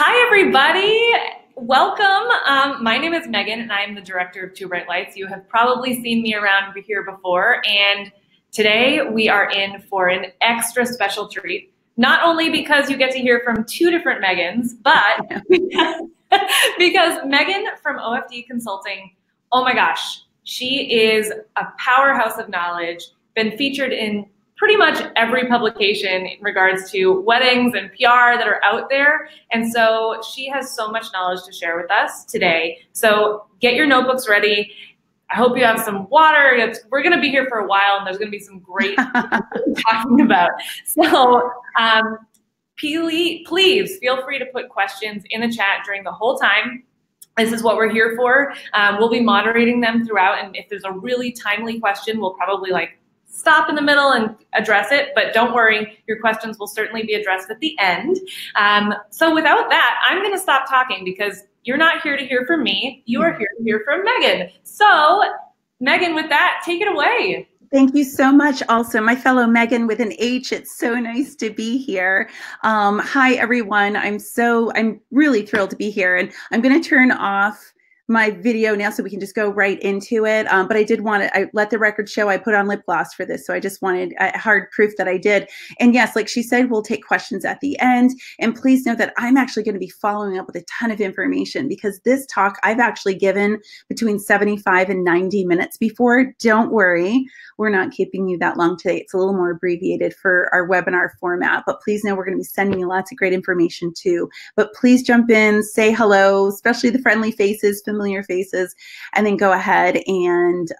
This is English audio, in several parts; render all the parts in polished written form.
Hi, everybody. Welcome. My name is Megan, and I am the director of Two Bright Lights. You have probably seen me around here before, and today we are in for an extra special treat. Not only because you get to hear from two different Megans, but because Megan from OFD Consulting, oh my gosh, she is a powerhouse of knowledge, been featured in pretty much every publication in regards to weddings and PR that are out there. And so she has so much knowledge to share with us today. So get your notebooks ready. I hope you have some water. We're going to be here for a while, and there's going to be some great talking about. So please feel free to put questions in the chat during the whole time. This is what we're here for. We'll be moderating them throughout, and if there's a really timely question, we'll probably stop in the middle and address it, but don't worry, your questions will certainly be addressed at the end. So without that, I'm gonna stop talking because you're not here to hear from me, you are here to hear from Megan. So Megan, with that, take it away. Thank you so much. Also, my fellow Megan with an H, it's so nice to be here. Hi, everyone. I'm really thrilled to be here, and I'm gonna turn off my video now so we can just go right into it. But I did want to, I let the record show I put on lip gloss for this. So I just wanted hard proof that I did. And yes, like she said, we'll take questions at the end. And please know that I'm actually going to be following up with a ton of information because this talk I've actually given between 75 and 90 minutes before. Don't worry, we're not keeping you that long today. It's a little more abbreviated for our webinar format, but please know we're going to be sending you lots of great information too. But please jump in, say hello, especially the friendly faces, familiar faces, and then go ahead and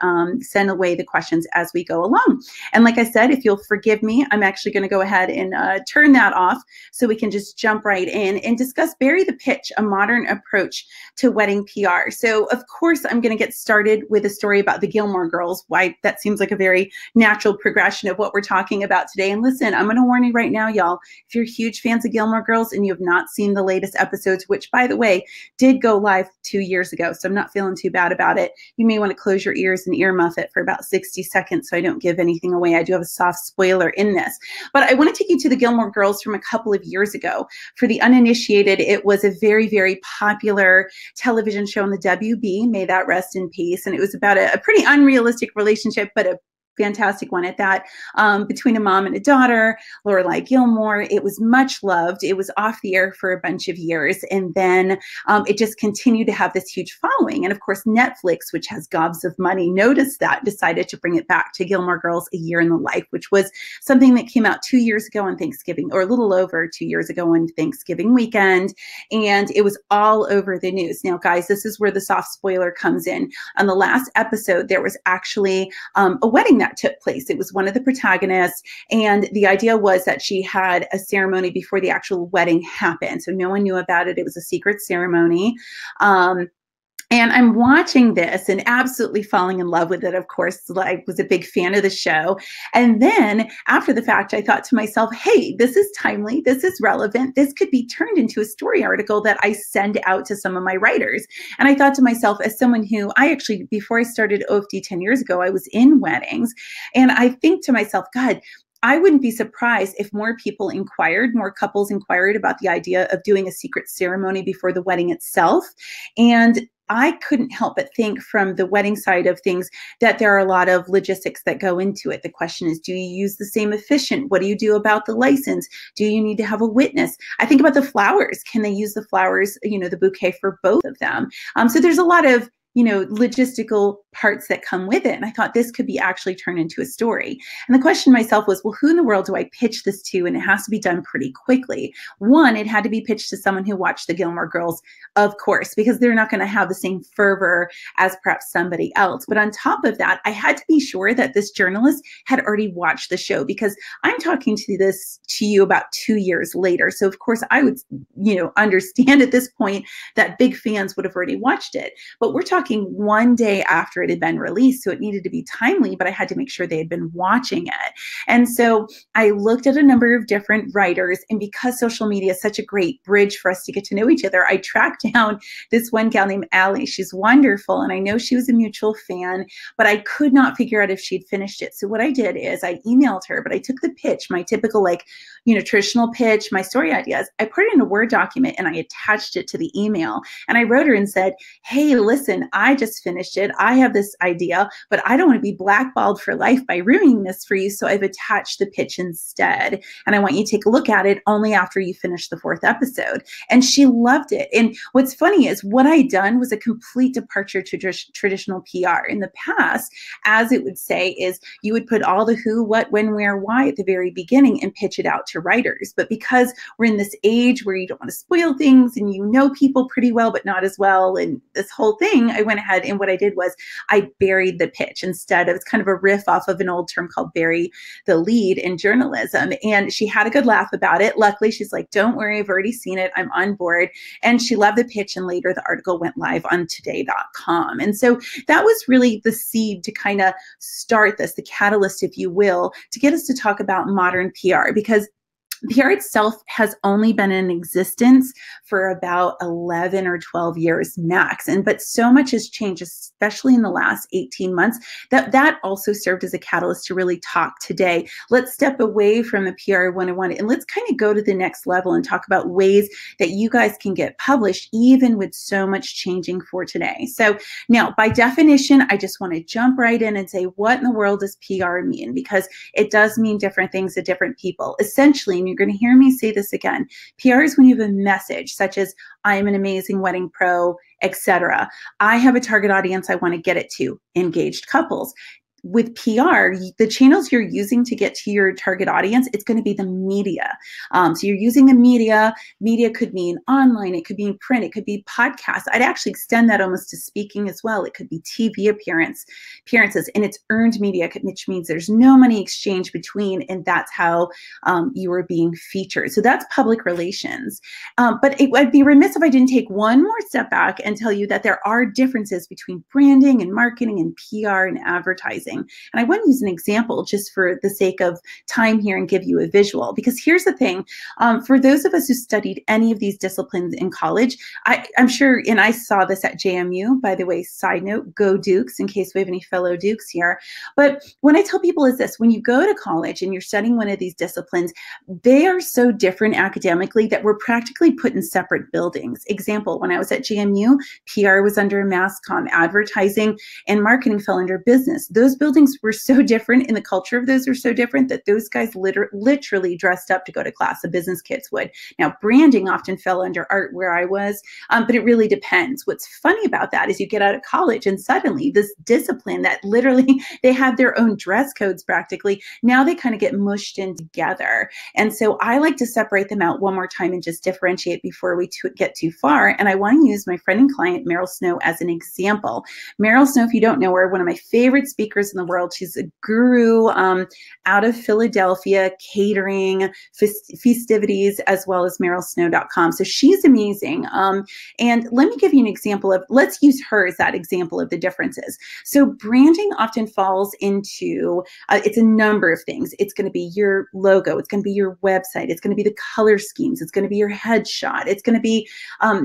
send away the questions as we go along. And like I said, if you'll forgive me, I'm actually going to go ahead and turn that off so we can just jump right in and discuss Bury the Pitch, a modern approach to wedding PR. So of course, I'm going to get started with a story about the Gilmore Girls. Why that seems like a very natural progression of what we're talking about today. And listen, I'm going to warn you right now, y'all, if you're huge fans of Gilmore Girls and you have not seen the latest episodes, which by the way, did go live 2 years ago, so I'm not feeling too bad about it. You may want to close your ears and earmuff it for about 60 seconds so I don't give anything away. I do have a soft spoiler in this. But I want to take you to the Gilmore Girls from a couple of years ago. For the uninitiated, it was a very, very popular television show on the WB, may that rest in peace. And it was about a pretty unrealistic relationship, but a fantastic one at that, between a mom and a daughter, Lorelai Gilmore. It was much loved. It was off the air for a bunch of years. And then it just continued to have this huge following. And of course, Netflix, which has gobs of money, noticed that, decided to bring it back to Gilmore Girls: A Year in the Life, which was something that came out 2 years ago on Thanksgiving, or a little over 2 years ago on Thanksgiving weekend. And it was all over the news. Now, guys, this is where the soft spoiler comes in. On the last episode, there was actually a wedding that took place. It was one of the protagonists, and the idea was that she had a ceremony before the actual wedding happened. So no one knew about it. It was a secret ceremony. And I'm watching this and absolutely falling in love with it. Of course, I was a big fan of the show. And then after the fact, I thought to myself, hey, this is timely. This is relevant. This could be turned into a story article that I send out to some of my writers. And I thought to myself, as someone who before I started OFD 10 years ago, I was in weddings. And I think to myself, God, I wouldn't be surprised if more couples inquired about the idea of doing a secret ceremony before the wedding itself. And I couldn't help but think from the wedding side of things that there are a lot of logistics that go into it. The question is, do you use the same officiant? What do you do about the license? Do you need to have a witness? I think about the flowers. Can they use the flowers, the bouquet for both of them? So there's a lot of logistical parts that come with it. And I thought this could be actually turned into a story. And the question myself was, well, who in the world do I pitch this to? And it has to be done pretty quickly. One, it had to be pitched to someone who watched the Gilmore Girls, of course, because they're not going to have the same fervor as perhaps somebody else. But on top of that, I had to be sure that this journalist had already watched the show, because I'm talking to you about 2 years later. So of course I would, understand at this point that big fans would have already watched it. But we're talking talking one day after it had been released, so it needed to be timely, but I had to make sure they had been watching it. And so I looked at a number of different writers, and because social media is such a great bridge for us to get to know each other, I tracked down this one gal named Ally. She's wonderful, and I know she was a mutual fan, but I could not figure out if she'd finished it. So what I did is I emailed her, but I took the pitch, my typical traditional pitch, my story ideas, I put it in a Word document and I attached it to the email. And I wrote her and said, hey, listen, I just finished it. I have this idea, but I don't want to be blackballed for life by ruining this for you. So I've attached the pitch instead. And I want you to take a look at it only after you finish the 4th episode. And she loved it. And what's funny is what I'd done was a complete departure to traditional PR. In the past, as it would say, is you would put all the who, what, when, where, why at the very beginning and pitch it out to writers. But because we're in this age where you don't want to spoil things and you know people pretty well, but not as well, and this whole thing, I went ahead and what I did was I buried the pitch instead. It was kind of a riff off of an old term called bury the lead in journalism. And she had a good laugh about it. Luckily, she's like, don't worry, I've already seen it. I'm on board. And she loved the pitch. And later the article went live on today.com. And so that was really the seed to kind of start this, the catalyst, if you will, to get us to talk about modern PR, because PR itself has only been in existence for about 11 or 12 years max. But so much has changed, especially in the last 18 months, that also served as a catalyst to really talk today. Let's step away from the PR 101 and let's kind of go to the next level and talk about ways that you guys can get published, even with so much changing for today. So now, by definition, I just want to jump right in and say, what in the world does PR mean? Because it does mean different things to different people. Essentially, you're going to hear me say this again. PR is when you have a message such as, I'm an amazing wedding pro, etc. I have a target audience I want to get it to, engaged couples. With PR, the channels you're using to get to your target audience, it's going to be the media. So you're using the media. Media could mean online. It could be in print. It could be podcasts. I'd actually extend that almost to speaking as well. It could be TV appearances, and it's earned media, which means there's no money exchange between, and that's how you are being featured. So that's public relations. But I'd be remiss if I didn't take one more step back and tell you that there are differences between branding and marketing and PR and advertising. And I want to use an example just for the sake of time here and give you a visual, because here's the thing. For those of us who studied any of these disciplines in college, I'm sure, and I saw this at JMU, by the way, side note, go Dukes, in case we have any fellow Dukes here. But when I tell people is this, when you go to college and you're studying one of these disciplines, they are so different academically that we're practically put in separate buildings. Example, when I was at JMU, PR was under mass comm, advertising and marketing fell under business. Those buildings were so different, and the culture of those were so different that those guys literally dressed up to go to class. The business kids would. Now, branding often fell under art where I was, but it really depends. What's funny about that is you get out of college and suddenly this discipline that literally they have their own dress codes practically, now they kind of get mushed in together. And so I like to separate them out one more time and just differentiate before we get too far. And I want to use my friend and client, Meryl Snow, as an example. Meryl Snow, if you don't know her, one of my favorite speakers in the world. She's a guru out of Philadelphia, catering, festivities, as well as merylsnow.com. So she's amazing. And let me give you an example of, let's use her as that example of the differences. So branding often falls into, it's a number of things. It's going to be your logo. It's going to be your website. It's going to be the color schemes. It's going to be your headshot. It's going to be,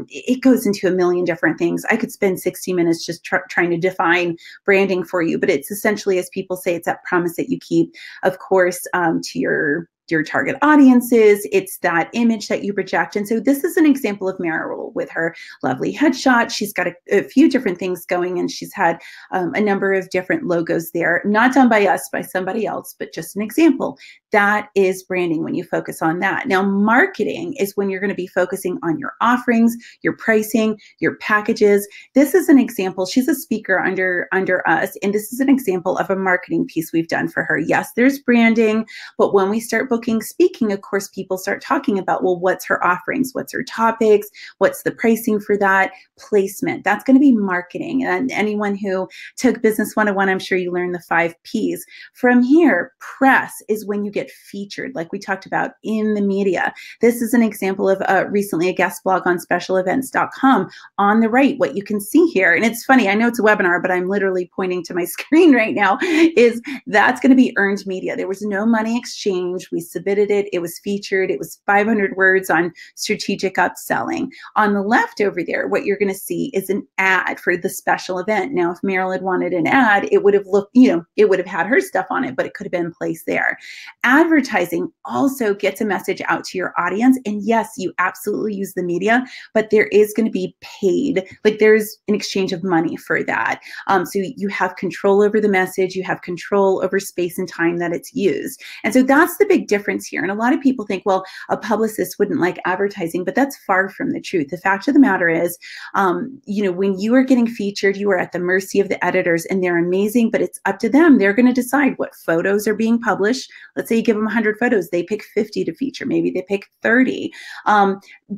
it goes into a million different things. I could spend 60 minutes just trying to define branding for you, but it's essentially, as people say, it's that promise that you keep, of course, to your target audiences. It's that image that you project. And so this is an example of Meryl with her lovely headshot. She's got a few different things going, and she's had a number of different logos there, not done by us, by somebody else, but just an example. That is branding when you focus on that. Now, marketing is when you're going to be focusing on your offerings, your pricing, your packages. This is an example. She's a speaker under us, and this is an example of a marketing piece we've done for her. Yes, there's branding, but when we start booking booking speaking, of course, people start talking about, well, what's her offerings? What's her topics? What's the pricing for that? Placement. That's going to be marketing. And anyone who took Business 101, I'm sure you learned the 5 Ps. From here, press is when you get featured, like we talked about in the media. This is an example of recently a guest blog on specialevents.com. On the right, what you can see here, and it's funny, I know it's a webinar, but I'm literally pointing to my screen right now, is that's going to be earned media. There was no money exchange. We submitted it. It was featured. It was 500 words on strategic upselling. On the left over there, what you're going to see is an ad for the special event. Now, if Meryl had wanted an ad, it would have looked, it would have had her stuff on it, but it could have been placed there. Advertising also gets a message out to your audience. And yes, you absolutely use the media, but there is going to be paid, like there's an exchange of money for that. So you have control over the message, you have control over space and time that it's used. And so that's the big difference here. And a lot of people think, well, a publicist wouldn't like advertising, but that's far from the truth. The fact of the matter is, when you are getting featured, you are at the mercy of the editors, and they're amazing, but it's up to them. They're going to decide what photos are being published. Let's say you give them 100 photos, they pick 50 to feature. Maybe they pick 30.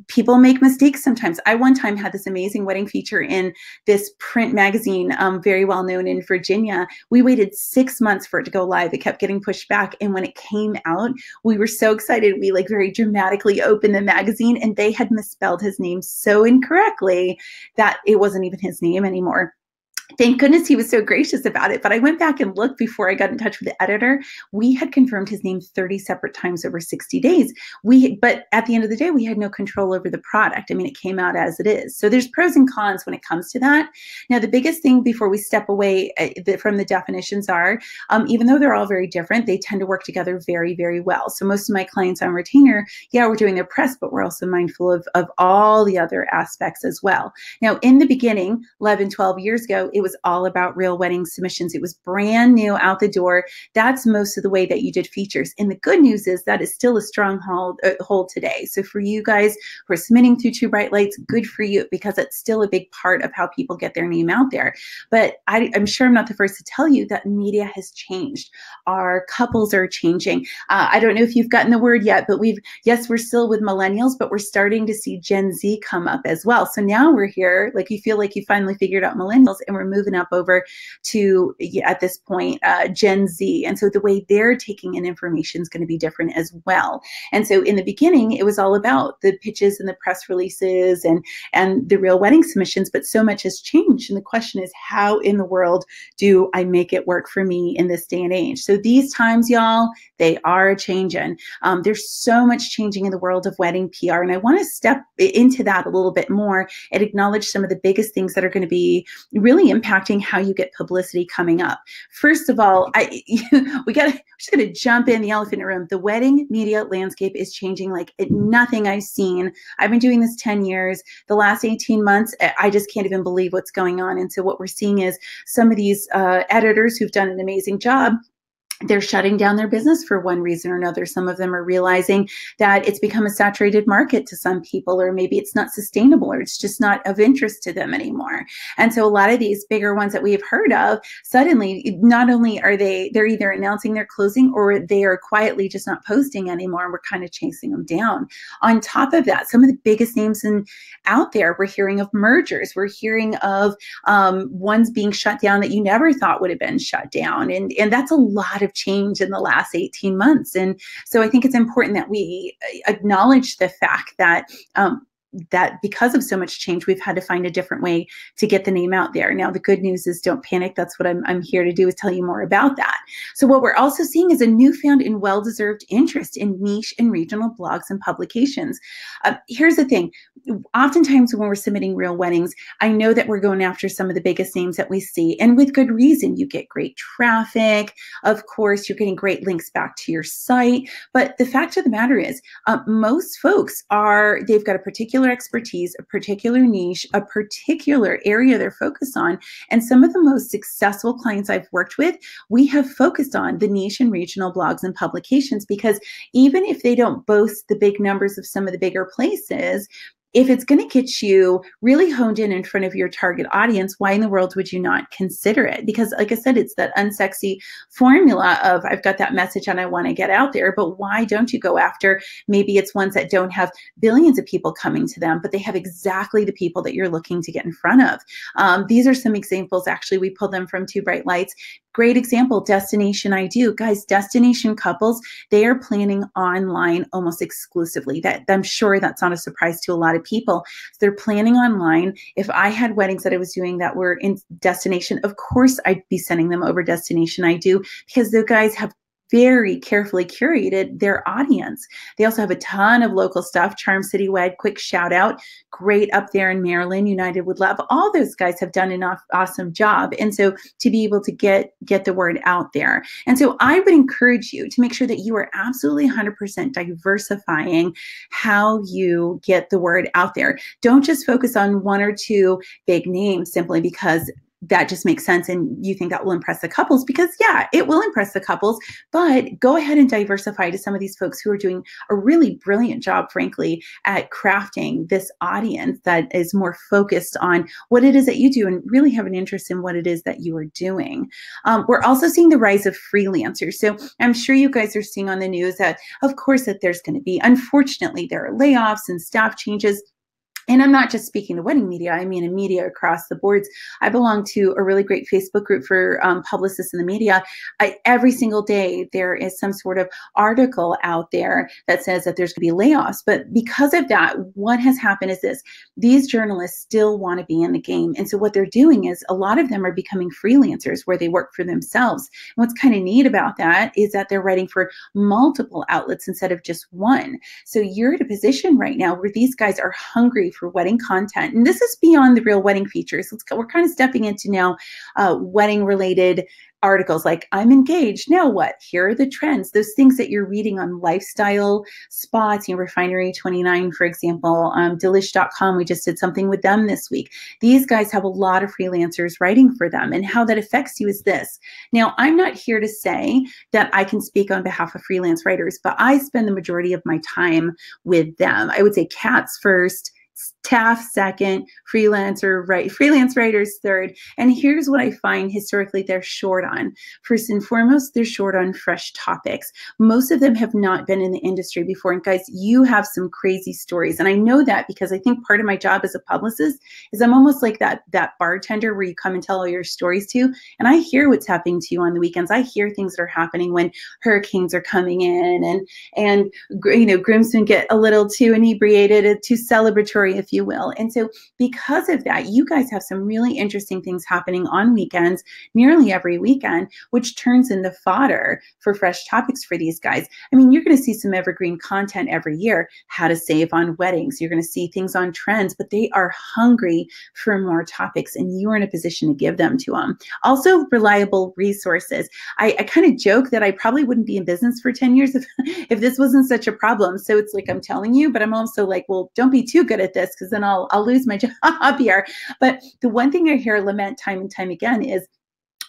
People make mistakes sometimes. I one time had this amazing wedding feature in this print magazine, very well known in Virginia. We waited 6 months for it to go live. It kept getting pushed back. And when it came out, we were so excited. We very dramatically opened the magazine, and they had misspelled his name so incorrectly that it wasn't even his name anymore. Thank goodness he was so gracious about it. But I went back and looked before I got in touch with the editor. We had confirmed his name 30 separate times over 60 days. But at the end of the day, we had no control over the product. I mean, it came out as it is. So there's pros and cons when it comes to that. Now, the biggest thing before we step away from the definitions are, even though they're all very different, they tend to work together very, very well. So most of my clients on retainer, yeah, we're doing their press, but we're also mindful of all the other aspects as well. Now, in the beginning, 11, 12 years ago, it was all about real wedding submissions. It was brand new out the door. That's most of the way that you did features. And the good news is that is still a strong hold today. So for you guys who are submitting through Two Bright Lights, good for you, because it's still a big part of how people get their name out there. But I'm sure I'm not the first to tell you that media has changed. Our couples are changing. I don't know if you've gotten the word yet, but yes, we're still with millennials, but we're starting to see Gen Z come up as well. So now we're here, like you feel like you finally figured out millennials, and we're moving up over to, at this point, Gen Z. And so the way they're taking in information is going to be different as well. And so in the beginning, it was all about the pitches and the press releases and the real wedding submissions, but so much has changed. And the question is, how in the world do I make it work for me in this day and age? So these times, y'all, they are changing. There's so much changing in the world of wedding PR. And I want to step into that a little bit more and acknowledge some of the biggest things that are going to be really impacting how you get publicity coming up. First of all, we're just going to jump in the elephant in the room. The wedding media landscape is changing like nothing I've seen. I've been doing this 10 years. The last 18 months, I just can't even believe what's going on. And so what we're seeing is some of these editors who've done an amazing job, they're shutting down their business for one reason or another. Some of them are realizing that it's become a saturated market to some people, or maybe it's not sustainable, or it's just not of interest to them anymore. And so a lot of these bigger ones that we have heard of, suddenly, not only are they're either announcing they're closing, or they are quietly just not posting anymore, and we're kind of chasing them down. On top of that, some of the biggest names out there, we're hearing of mergers. We're hearing of ones being shut down that you never thought would have been shut down. And that's a lot of change in the last 18 months. And so I think it's important that we acknowledge the fact that that because of so much change, we've had to find a different way to get the name out there. Now, the good news is don't panic. That's what I'm here to do, is tell you more about that. So what we're also seeing is a newfound and well-deserved interest in niche and regional blogs and publications. Here's the thing. Oftentimes when we're submitting real weddings, I know that we're going after some of the biggest names that we see, and with good reason. You get great traffic. Of course, you're getting great links back to your site. But the fact of the matter is, most folks they've got a particular expertise, a particular niche, a particular area they're focused on. And some of the most successful clients I've worked with, we have focused on the niche and regional blogs and publications, because even if they don't boast the big numbers of some of the bigger places, if it's going to get you really honed in front of your target audience, why in the world would you not consider it? Because like I said, it's that unsexy formula of I've got that message and I want to get out there, but why don't you go after, maybe it's ones that don't have billions of people coming to them, but they have exactly the people that you're looking to get in front of. These are some examples. Actually, we pulled them from Two Bright Lights. Great example, Destination I Do. Guys, destination couples, they are planning online almost exclusively. That I'm sure that's not a surprise to a lot of people. They're planning online. If I had weddings that I was doing that were in destination, of course I'd be sending them over Destination I Do, because the guys have very carefully curated their audience. They also have a ton of local stuff. Charm City Wed, quick shout out, great up there in Maryland. United Would Love. All those guys have done an awesome job. And so to be able to get the word out there. And so I would encourage you to make sure that you are absolutely 100% diversifying how you get the word out there. Don't just focus on one or two big names simply because that just makes sense and you think that will impress the couples, because yeah, it will impress the couples, but go ahead and diversify to some of these folks who are doing a really brilliant job, frankly, at crafting this audience that is more focused on what it is that you do and really have an interest in what it is that you are doing. We're also seeing the rise of freelancers. So I'm sure you guys are seeing on the news that, of course, that there's going to be, unfortunately, there are layoffs and staff changes. And I'm not just speaking to wedding media, I mean in media across the boards. I belong to a really great Facebook group for publicists in the media. Every single day, there is some sort of article out there that says that there's going to be layoffs. But because of that, what has happened is this: these journalists still want to be in the game. And so what they're doing is a lot of them are becoming freelancers where they work for themselves. And what's kind of neat about that is that they're writing for multiple outlets instead of just one. So you're at a position right now where these guys are hungry for wedding content. And this is beyond the real wedding features. We're kind of stepping into now wedding related articles like, I'm engaged, now what? Here are the trends. Those things that you're reading on lifestyle spots, Refinery 29, for example, Delish.com, we just did something with them this week. These guys have a lot of freelancers writing for them, and how that affects you is this. Now, I'm not here to say that I can speak on behalf of freelance writers, but I spend the majority of my time with them. I would say cats first, staff second, freelance writers third. And here's what I find historically they're short on. First and foremost, they're short on fresh topics. Most of them have not been in the industry before. And guys, you have some crazy stories. And I know that because I think part of my job as a publicist is I'm almost like that bartender where you come and tell all your stories to. And I hear what's happening to you on the weekends. I hear things that are happening when hurricanes are coming in and groomsmen get a little too inebriated, too celebratory, if you will. And so because of that, you guys have some really interesting things happening on weekends, nearly every weekend, which turns into fodder for fresh topics for these guys. I mean, you're going to see some evergreen content every year, how to save on weddings. You're going to see things on trends, but they are hungry for more topics, and you are in a position to give them to them. Also, reliable resources. I kind of joke that I probably wouldn't be in business for 10 years if this wasn't such a problem. So it's like I'm telling you, but I'm also like, well, don't be too good at this, because then I'll lose my job here. But the one thing I hear lament time and time again is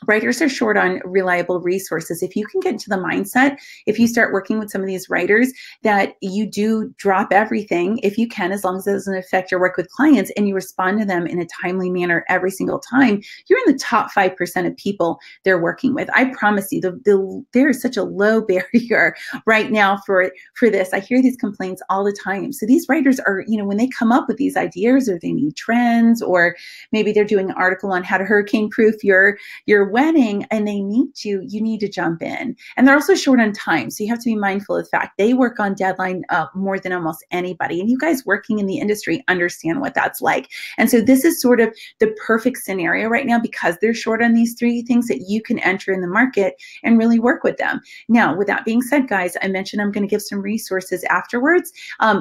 writers are short on reliable resources. If you can get into the mindset, if you start working with some of these writers, that you do drop everything, if you can, as long as it doesn't affect your work with clients, and you respond to them in a timely manner every single time, you're in the top 5% of people they're working with. I promise you, there is such a low barrier right now for this. I hear these complaints all the time. So these writers are, when they come up with these ideas, or they need trends, or maybe they're doing an article on how to hurricane proof your wedding and they need you need to jump in. And they're also short on time. So you have to be mindful of the fact they work on deadline more than almost anybody. And you guys working in the industry understand what that's like. And so this is sort of the perfect scenario right now, because they're short on these three things, that you can enter in the market and really work with them. Now, with that being said, guys, I mentioned I'm going to give some resources afterwards.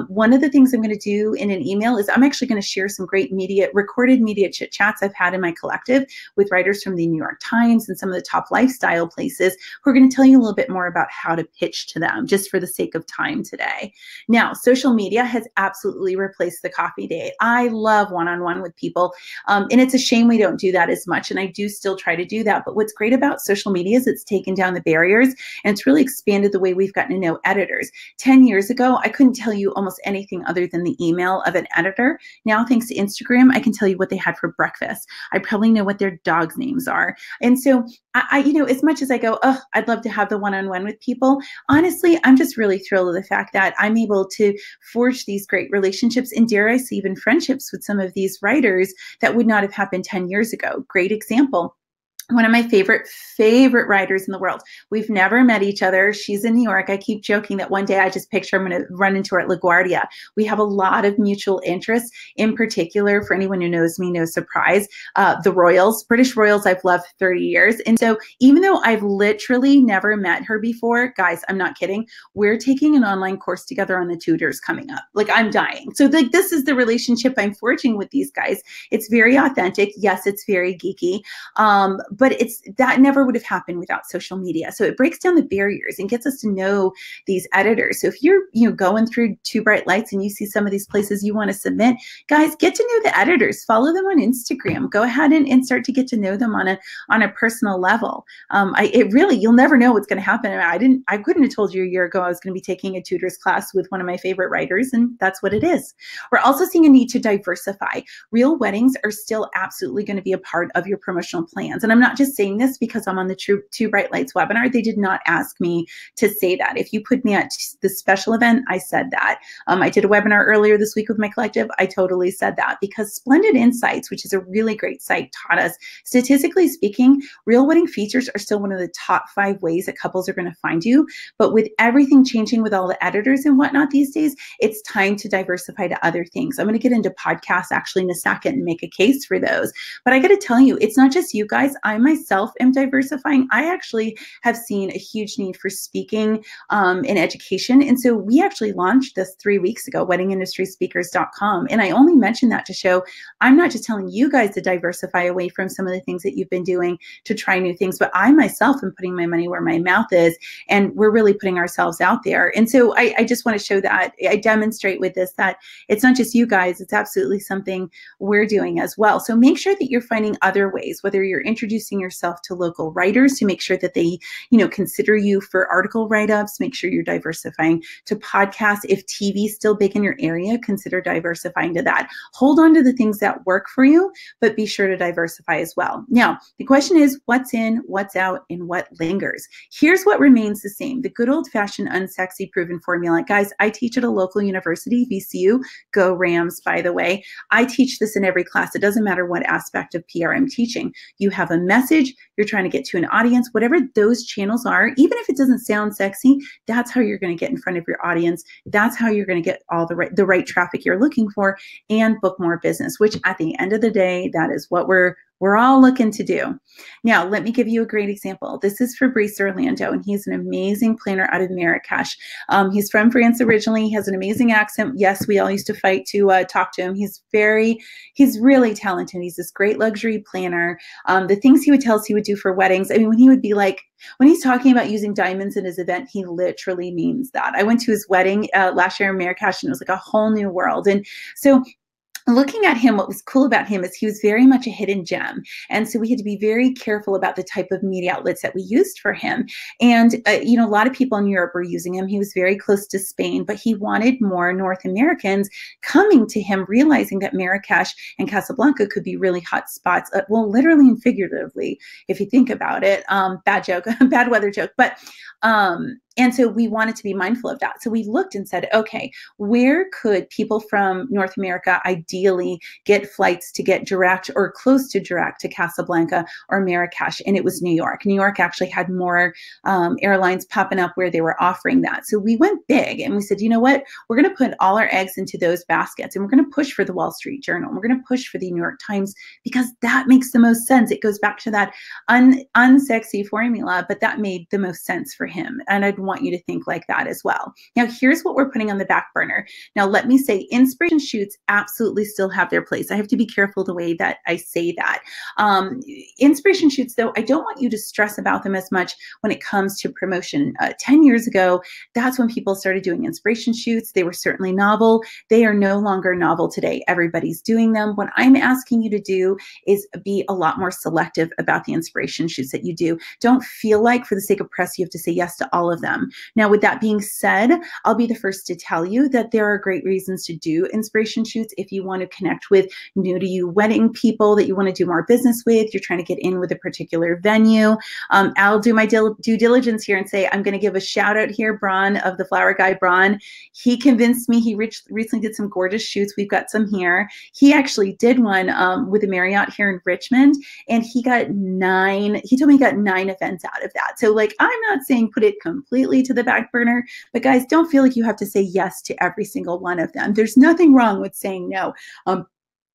One of the things I'm going to do in an email is I'm actually going to share some great recorded media chit chats I've had in my collective with writers from the New York Times, Times and some of the top lifestyle places who are going to tell you a little bit more about how to pitch to them, just for the sake of time today. Now, social media has absolutely replaced the coffee date. I love one-on-one with people, and it's a shame we don't do that as much, and I do still try to do that. But what's great about social media is it's taken down the barriers, and it's really expanded the way we've gotten to know editors. 10 years ago, I couldn't tell you almost anything other than the email of an editor. Now, thanks to Instagram, I can tell you what they had for breakfast. I probably know what their dogs' names are. And so I as much as I go, oh, I'd love to have the one-on-one with people, honestly, I'm just really thrilled with the fact that I'm able to forge these great relationships, and dare I say even friendships with some of these writers that would not have happened 10 years ago. Great example. One of my favorite writers in the world. We've never met each other. She's in New York. I keep joking that one day I just picture I'm going to run into her at LaGuardia. We have a lot of mutual interests. In particular, for anyone who knows me, no surprise, the Royals, British Royals, I've loved 30 years. And so even though I've literally never met her before, guys, I'm not kidding, we're taking an online course together on the Tudors coming up. Like, I'm dying. So this is the relationship I'm forging with these guys. It's very authentic. Yes, it's very geeky. But that never would have happened without social media. So it breaks down the barriers and gets us to know these editors. So if you're going through Two Bright Lights and you see some of these places you want to submit, guys, get to know the editors. Follow them on Instagram. Go ahead and start to get to know them on a personal level. You'll never know what's going to happen. I couldn't have told you a year ago I was going to be taking a tutors class with one of my favorite writers, and that's what it is. We're also seeing a need to diversify. Real weddings are still absolutely going to be a part of your promotional plans. And I'm not just saying this because I'm on the Two Bright Lights webinar. They did not ask me to say that. If you put me at the special event, I said that. I did a webinar earlier this week with my collective. I totally said that because Splendid Insights, which is a really great site, taught us, statistically speaking, real wedding features are still one of the top 5 ways that couples are going to find you. But with everything changing with all the editors and whatnot these days, it's time to diversify to other things. I'm going to get into podcasts actually in a second and make a case for those. But I got to tell you, it's not just you guys. I myself am diversifying. I actually have seen a huge need for speaking in education. And so we actually launched this 3 weeks ago, weddingindustryspeakers.com. And I only mention that to show I'm not just telling you guys to diversify away from some of the things that you've been doing to try new things, but I myself am putting my money where my mouth is, and we're really putting ourselves out there. And so I just want to show that I demonstrate with this that it's not just you guys, it's absolutely something we're doing as well. So make sure that you're finding other ways, whether you're introducing yourself to local writers to make sure that they, consider you for article write-ups, make sure you're diversifying to podcasts. If TV is still big in your area, consider diversifying to that. Hold on to the things that work for you, but be sure to diversify as well. Now, the question is what's in, what's out, and what lingers. Here's what remains the same. The good old-fashioned, unsexy, proven formula. Guys, I teach at a local university, VCU. Go Rams, by the way. I teach this in every class. It doesn't matter what aspect of PR I'm teaching. You have a message, you're trying to get to an audience, whatever those channels are, even if it doesn't sound sexy, that's how you're going to get in front of your audience. That's how you're going to get all the right traffic you're looking for and book more business, which at the end of the day, that is what we're all looking to do. Now, let me give you a great example. This is Fabrice Orlando, and he's an amazing planner out of Marrakesh. He's from France originally. He has an amazing accent. Yes, we all used to fight to talk to him. He's really talented. He's this great luxury planner. The things he would tell us he would do for weddings, I mean, when he's talking about using diamonds in his event, he literally means that. I went to his wedding last year in Marrakesh, and it was like a whole new world. And so looking at him, what was cool about him is he was very much a hidden gem. And so we had to be very careful about the type of media outlets that we used for him. And, a lot of people in Europe were using him. He was very close to Spain, but he wanted more North Americans coming to him, realizing that Marrakesh and Casablanca could be really hot spots. Well, literally and figuratively, if you think about it. Bad joke, bad weather joke. But and so we wanted to be mindful of that. So we looked and said, okay, where could people from North America ideally get flights to get direct or close to direct to Casablanca or Marrakesh? And it was New York. New York actually had more airlines popping up where they were offering that. So we went big and we said, you know what? We're going to put all our eggs into those baskets, and we're going to push for the Wall Street Journal. We're going to push for the New York Times because that makes the most sense. It goes back to that unsexy formula, but that made the most sense for him. And I'd want you to think like that as well. Now, here's what we're putting on the back burner. Now, let me say inspiration shoots absolutely still have their place. I have to be careful the way that I say that. Inspiration shoots, though, I don't want you to stress about them as much when it comes to promotion. 10 years ago, that's when people started doing inspiration shoots. They were certainly novel. They are no longer novel today. Everybody's doing them. What I'm asking you to do is be a lot more selective about the inspiration shoots that you do. Don't feel like for the sake of press, you have to say yes to all of them. Now, with that being said, I'll be the first to tell you that there are great reasons to do inspiration shoots if you want to connect with new to you wedding people that you want to do more business with, you're trying to get in with a particular venue. I'll do my due diligence here and say, I'm going to give a shout out here, Braun of the Flower Guy, Braun. He convinced me. He recently did some gorgeous shoots. We've got some here. He actually did one with a Marriott here in Richmond, and he told me he got 9 events out of that. So like, I'm not saying put it completely to the back burner, but guys, don't feel like you have to say yes to every single one of them. There's nothing wrong with saying no.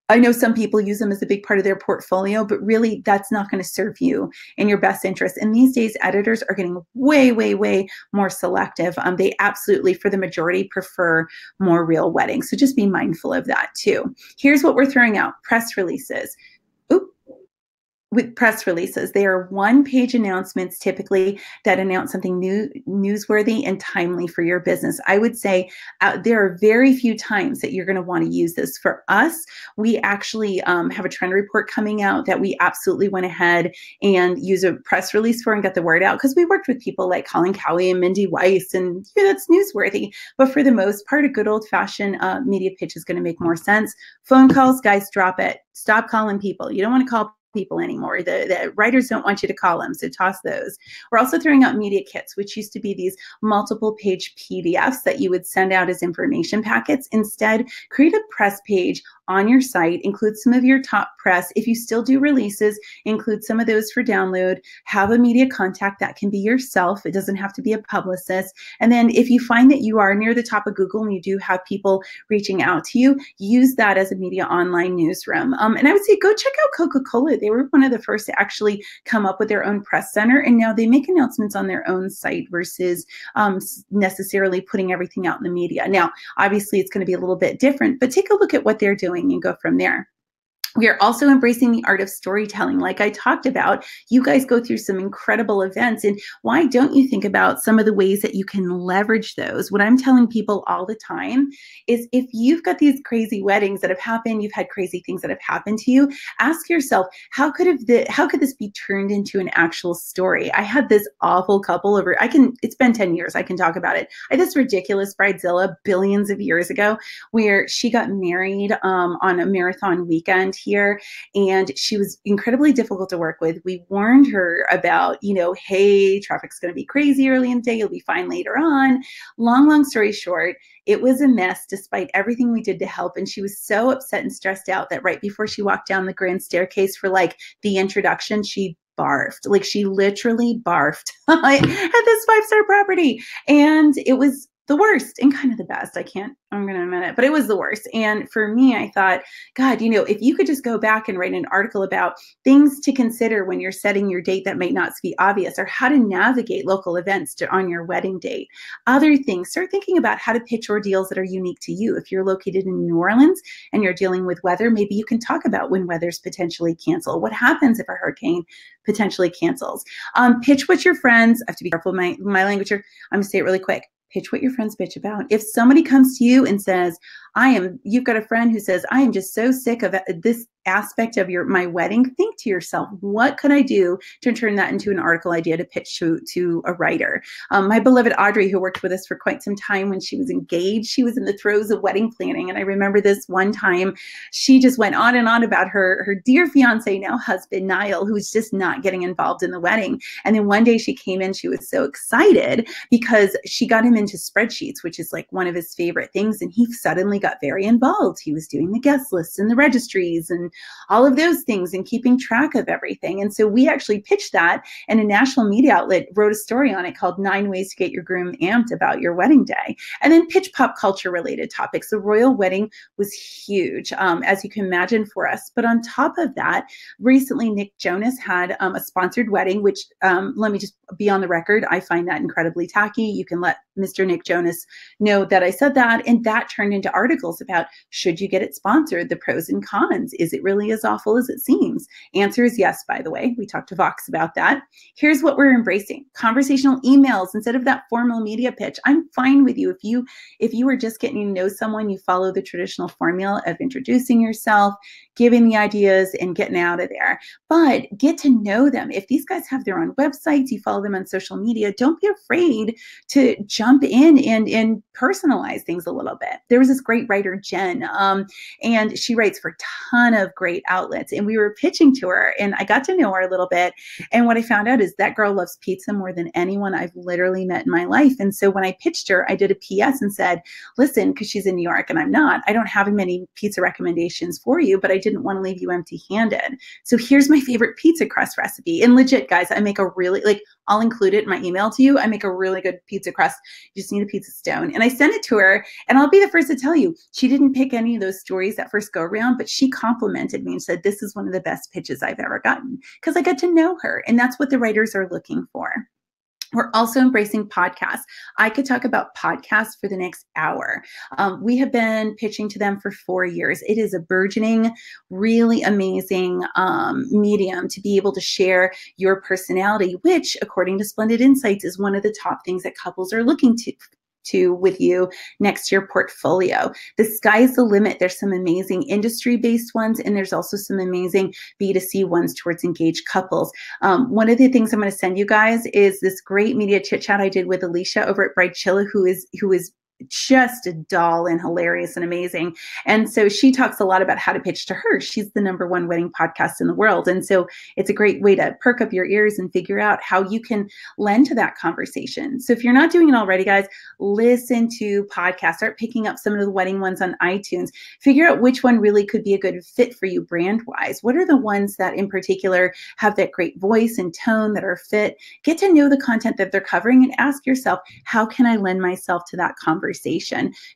I know some people use them as a big part of their portfolio, but really that's not going to serve you in your best interest. And these days, editors are getting way, way, way more selective. They absolutely, for the majority, prefer more real weddings. So just be mindful of that too. Here's what we're throwing out: press releases. With press releases, they are one-page announcements typically that announce something new, newsworthy, and timely for your business. I would say there are very few times that you're going to want to use this. For us, we actually have a trend report coming out that we absolutely went ahead and used a press release for and got the word out, because we worked with people like Colin Cowie and Mindy Weiss, and that's newsworthy. But for the most part, a good old-fashioned media pitch is going to make more sense. Phone calls, guys, drop it. Stop calling people. You don't want to call people anymore. The writers don't want you to call them, so toss those. We're also throwing out media kits, which used to be these multiple page PDFs that you would send out as information packets. Instead, create a press page on your site, include some of your top press. If you still do releases, include some of those for download. Have a media contact. That can be yourself. It doesn't have to be a publicist. And then if you find that you are near the top of Google and you do have people reaching out to you, use that as a media online newsroom. And I would say go check out Coca-Cola. They were one of the first to actually come up with their own press center, and now they make announcements on their own site versus necessarily putting everything out in the media. Now, obviously, it's going to be a little bit different, but take a look at what they're doing and go from there. We are also embracing the art of storytelling. Like I talked about, you guys go through some incredible events, and why don't you think about some of the ways that you can leverage those? What I'm telling people all the time is, if you've got these crazy weddings that have happened, you've had crazy things that have happened to you, ask yourself, how could this be turned into an actual story? I had this awful couple it's been 10 years, I can talk about it. I had this ridiculous bridezilla billions of years ago where she got married on a marathon weekend here, and she was incredibly difficult to work with. We warned her about, hey, traffic's going to be crazy early in the day, you'll be fine later on. Long story short, it was a mess despite everything we did to help, and she was so upset and stressed out that right before she walked down the grand staircase for like the introduction, she barfed. Like, she literally barfed at this 5-star property, and it was the worst and kind of the best. I'm going to admit it, but it was the worst. And for me, I thought, God, if you could just go back and write an article about things to consider when you're setting your date that might not be obvious, or how to navigate local events on your wedding date. Other things, start thinking about how to pitch ordeals that are unique to you. If you're located in New Orleans and you're dealing with weather, maybe you can talk about when weather's potentially cancel. What happens if a hurricane potentially cancels? Pitch what your friends, I have to be careful with my language here. I'm going to say it really quick. Pitch what your friends bitch about. If somebody comes to you and says, you've got a friend who says, I am just so sick of this aspect of my wedding, think to yourself, what could I do to turn that into an article idea to pitch to a writer? My beloved Audrey, who worked with us for quite some time when she was engaged, she was in the throes of wedding planning. And I remember this one time, she just went on and on about her dear fiance, now husband, Niall, who's just not getting involved in the wedding. And then one day she came in, she was so excited because she got him into spreadsheets, which is like one of his favorite things. And he suddenly got very involved. He was doing the guest lists and the registries and and all of those things and keeping track of everything. And so we actually pitched that, and a national media outlet wrote a story on it called 9 Ways to Get Your Groom Amped About Your Wedding Day, and then pitch pop culture related topics. The royal wedding was huge, as you can imagine, for us. But on top of that, recently Nick Jonas had a sponsored wedding, which let me just be on the record, I find that incredibly tacky. You can let Mr. Nick Jonas know that I said that, and that turned into articles about, should you get it sponsored, the pros and cons, is it really as awful as it seems? Answer is yes, by the way. We talked to Vox about that. Here's what we're embracing: conversational emails instead of that formal media pitch. I'm fine with you if you are just getting to know someone, you follow the traditional formula of introducing yourself, giving the ideas, and getting out of there. But get to know them. If these guys have their own websites, you follow them on social media, don't be afraid to jump in and personalize things a little bit. There was this great writer, Jen, and she writes for a ton of great outlets. And we were pitching to her, and I got to know her a little bit. And what I found out is that girl loves pizza more than anyone I've literally met in my life. And so when I pitched her, I did a PS and said, listen, because she's in New York and I'm not, I don't have many pizza recommendations for you, but I didn't want to leave you empty-handed. So here's my favorite pizza crust recipe. And legit, guys, I make a really, I'll include it in my email to you. I make a really good pizza crust. You just need a pizza stone. And I sent it to her, and I'll be the first to tell you, she didn't pick any of those stories that first go around, but she complimented me and said, this is one of the best pitches I've ever gotten, because I got to know her. And that's what the writers are looking for. We're also embracing podcasts. I could talk about podcasts for the next hour. We have been pitching to them for 4 years. It is a burgeoning, really amazing medium to be able to share your personality, which, according to Splendid Insights, is one of the top things that couples are looking to with you next to your portfolio. The sky's the limit. There's some amazing industry-based ones, and there's also some amazing B2C ones towards engaged couples. One of the things I'm going to send you guys is this great media chit chat I did with Alicia over at Bridechilla, who is just a doll and hilarious and amazing. And so she talks a lot about how to pitch to her. She's the #1 wedding podcast in the world. And so it's a great way to perk up your ears and figure out how you can lend to that conversation. So if you're not doing it already, guys, listen to podcasts. Start picking up some of the wedding ones on iTunes. Figure out which one really could be a good fit for you brand-wise. What are the ones that in particular have that great voice and tone that are fit? Get to know the content that they're covering and ask yourself, how can I lend myself to that conversation?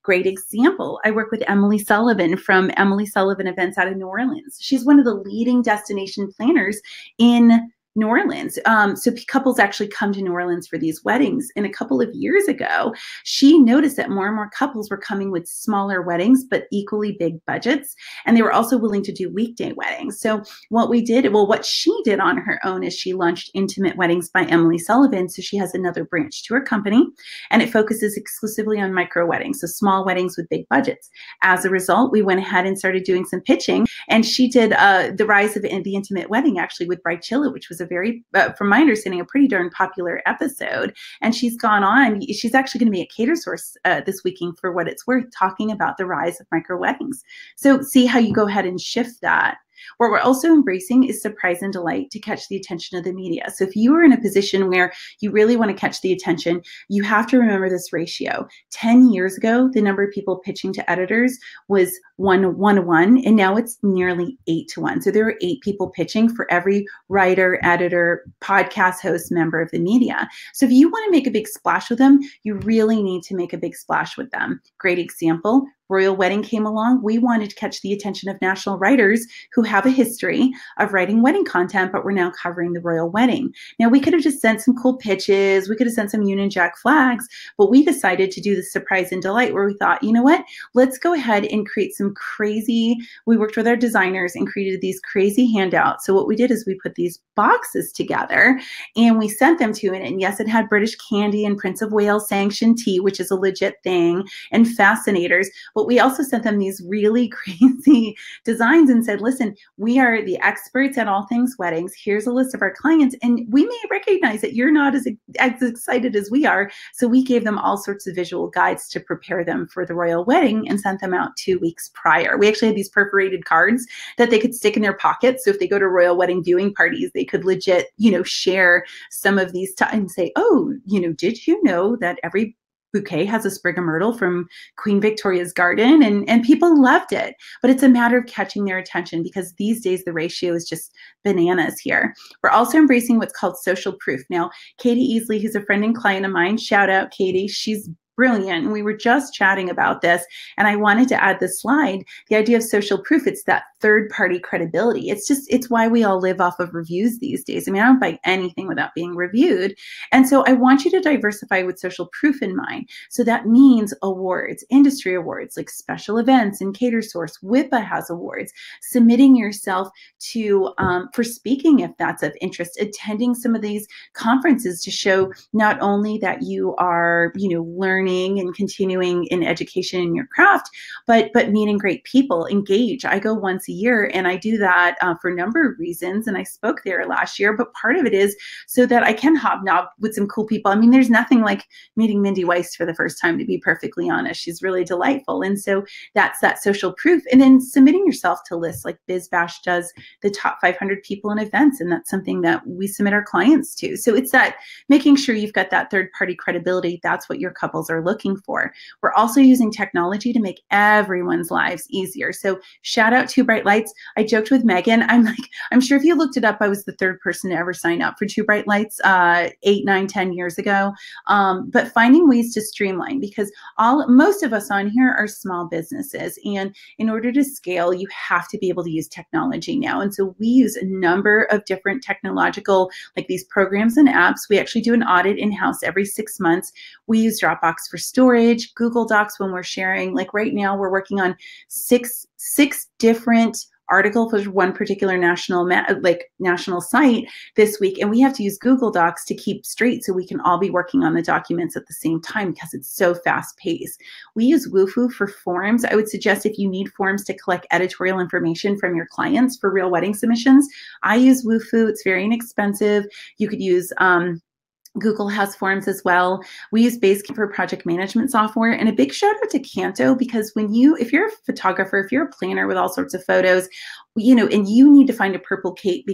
Great example. I work with Emily Sullivan from Emily Sullivan Events out of New Orleans. She's one of the leading destination planners in New Orleans. So couples actually come to New Orleans for these weddings. And a couple of years ago, she noticed that more and more couples were coming with smaller weddings, but equally big budgets. And they were also willing to do weekday weddings. So what she did on her own is she launched Intimate Weddings by Emily Sullivan. So she has another branch to her company, and it focuses exclusively on micro weddings, so small weddings with big budgets. As a result, we went ahead and started doing some pitching, and she did the rise of the Intimate Wedding actually with Bridechilla, which was a very, from my understanding, a pretty darn popular episode. And she's gone on, she's actually going to be at Cater Source this weekend, for what it's worth, talking about the rise of micro weddings. So see how you go ahead and shift that. What we're also embracing is surprise and delight to catch the attention of the media. So if you are in a position where you really want to catch the attention, you have to remember this ratio. 10 years ago, the number of people pitching to editors was 1:1, and now it's nearly 8:1. So there are 8 people pitching for every writer, editor, podcast host, member of the media. So if you want to make a big splash with them, you really need to make a big splash with them. Great example. Royal Wedding came along. We wanted to catch the attention of national writers who have a history of writing wedding content, but we're now covering the Royal Wedding. Now, we could have just sent some cool pitches. We could have sent some Union Jack flags, but we decided to do the surprise and delight, where we thought, you know what, let's go ahead and create some crazy, we worked with our designers and created these crazy handouts. So what we did is we put these boxes together and we sent them to it. And yes, it had British candy and Prince of Wales sanctioned tea, which is a legit thing, and fascinators. But we also sent them these really crazy designs and said, listen, we are the experts at all things weddings. Here's a list of our clients. And we may recognize that you're not as excited as we are. So we gave them all sorts of visual guides to prepare them for the royal wedding and sent them out 2 weeks prior. We actually had these perforated cards that they could stick in their pockets. So if they go to royal wedding viewing parties, they could legit, share some of these and say, oh, did you know that every bouquet has a sprig of myrtle from Queen Victoria's garden, and people loved it. But it's a matter of catching their attention, because these days the ratio is just bananas here. We're also embracing what's called social proof. Now, Katie Easley, who's a friend and client of mine, shout out Katie, she's brilliant. And we were just chatting about this, and I wanted to add this slide, the idea of social proof. It's that third party credibility. It's why we all live off of reviews these days. I mean, I don't buy anything without being reviewed. And so I want you to diversify with social proof in mind. So that means awards, industry awards, like special events and CaterSource, WIPA has awards, submitting yourself to, for speaking, if that's of interest, attending some of these conferences to show not only that you are, learning and continuing in education in your craft, but meeting great people, engage. I go once a year, and I do that for a number of reasons. And I spoke there last year, but part of it is so that I can hobnob with some cool people. I mean, there's nothing like meeting Mindy Weiss for the first time, to be perfectly honest. She's really delightful. And so that's that social proof. And then submitting yourself to lists like BizBash does, the top 500 people in events. And that's something that we submit our clients to. So it's that making sure you've got that third party credibility. That's what your couples are looking for. We're also using technology to make everyone's lives easier. So shout out to Bright Lights. I joked with Megan. I'm sure if you looked it up, I was the third person to ever sign up for Two Bright Lights 8, 9, 10 years ago. But finding ways to streamline, because most of us on here are small businesses. And in order to scale, you have to be able to use technology now. And so we use a number of different technological, like these programs and apps. We actually do an audit in-house every 6 months. We use Dropbox for storage, Google Docs when we're sharing. Like right now, we're working on six different articles for one particular national site this week, and we have to use Google Docs to keep straight so we can all be working on the documents at the same time, because it's so fast paced. We use Woofu for forms. I would suggest, if you need forms to collect editorial information from your clients for real wedding submissions, I use Woofu. It's very inexpensive. You could use Google has forms as well. We use Basecamp for project management software. And a big shout out to Canto, because if you're a photographer, if you're a planner with all sorts of photos, and you need to find a purple cake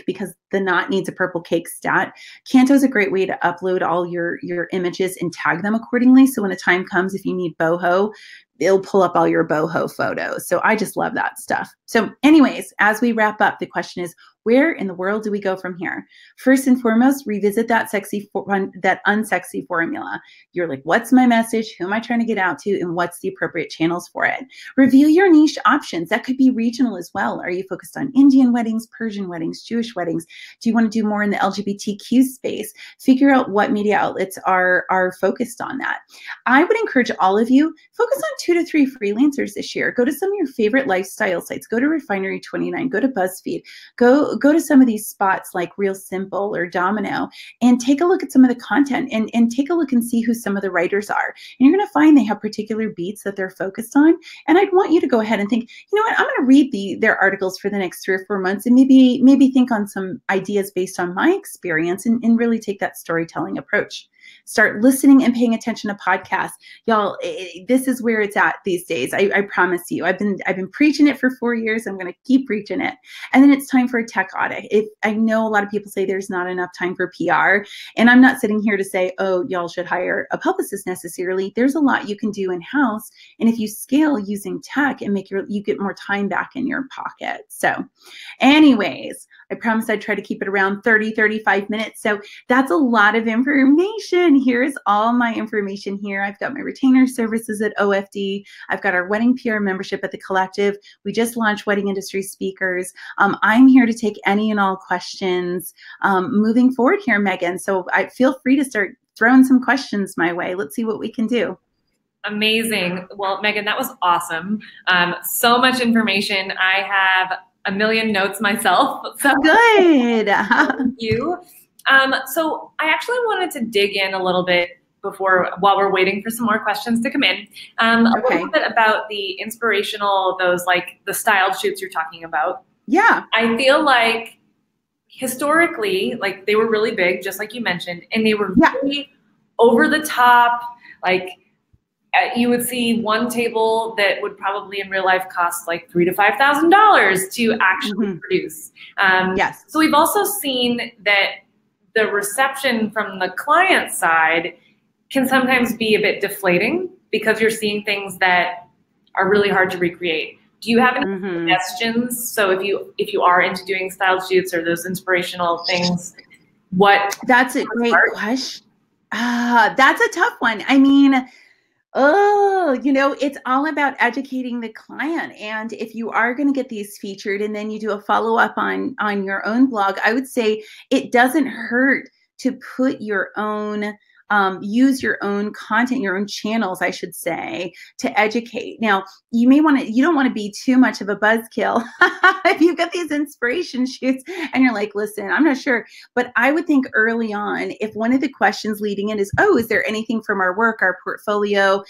because the knot needs a purple cake stat, Canto is a great way to upload all your images and tag them accordingly. So when the time comes, if you need boho, it'll pull up all your boho photos. So I just love that stuff. So anyways, as we wrap up, the question is, where in the world do we go from here? First and foremost, revisit that unsexy formula. You're like, what's my message? Who am I trying to get out to? And what's the appropriate channels for it? Review your niche options. That could be regional as well. Are you focused on Indian weddings, Persian weddings, Jewish weddings? Do you want to do more in the LGBTQ space? Figure out what media outlets are focused on that. I would encourage all of you, focus on 2 to 3 freelancers this year. Go to some of your favorite lifestyle sites. Go to Refinery29, go to BuzzFeed, go to some of these spots like Real Simple or Domino, and take a look at some of the content and take a look and see who some of the writers are. And you're going to find they have particular beats that they're focused on. And I'd want you to go ahead and think, you know what, I'm going to read their articles for the next 3 or 4 months, and maybe think on some ideas based on my experience, and really take that storytelling approach. Start listening and paying attention to podcasts. Y'all, this is where it's at these days. I promise you. I've been preaching it for 4 years. I'm going to keep preaching it. And then it's time for a tech audit. I know a lot of people say there's not enough time for PR, and I'm not sitting here to say, oh, y'all should hire a publicist necessarily. There's a lot you can do in-house, and if you scale using tech and you get more time back in your pocket. So anyways, I promised I'd try to keep it around 30, 35 minutes. So that's a lot of information. Here's all my information here. I've got my retainer services at OFD. I've got our wedding PR membership at the Collective. We just launched Wedding Industry Speakers. I'm here to take any and all questions moving forward here, Megan. So I feel free to start throwing some questions my way. Let's see what we can do. Amazing. Well, Megan, that was awesome. So much information. I have a million notes myself. So good. Thank you. So I actually wanted to dig in a little bit while we're waiting for some more questions to come in. A little bit about the inspirational, those like the styled shoots you're talking about. Yeah. I feel like historically, like they were really big, just like you mentioned, and they were really over the top. Like you would see one table that would probably in real life cost like $3,000 to $5,000 to actually produce. Yes. So we've also seen that the reception from the client side can sometimes be a bit deflating because you're seeing things that are really hard to recreate. Do you have any suggestions? So if you are into doing style shoots or those inspirational things, what? That's a great question. That's a tough one. I mean, it's all about educating the client. And if you are going to get these featured and then you do a follow-up on your own blog, I would say it doesn't hurt to put your own use your own content, your own channels, I should say, to educate. Now, you don't want to be too much of a buzzkill if you get these inspiration shoots and you're like, listen, I'm not sure. But I would think early on, if one of the questions leading in is, oh, is there anything from our work, our portfolio,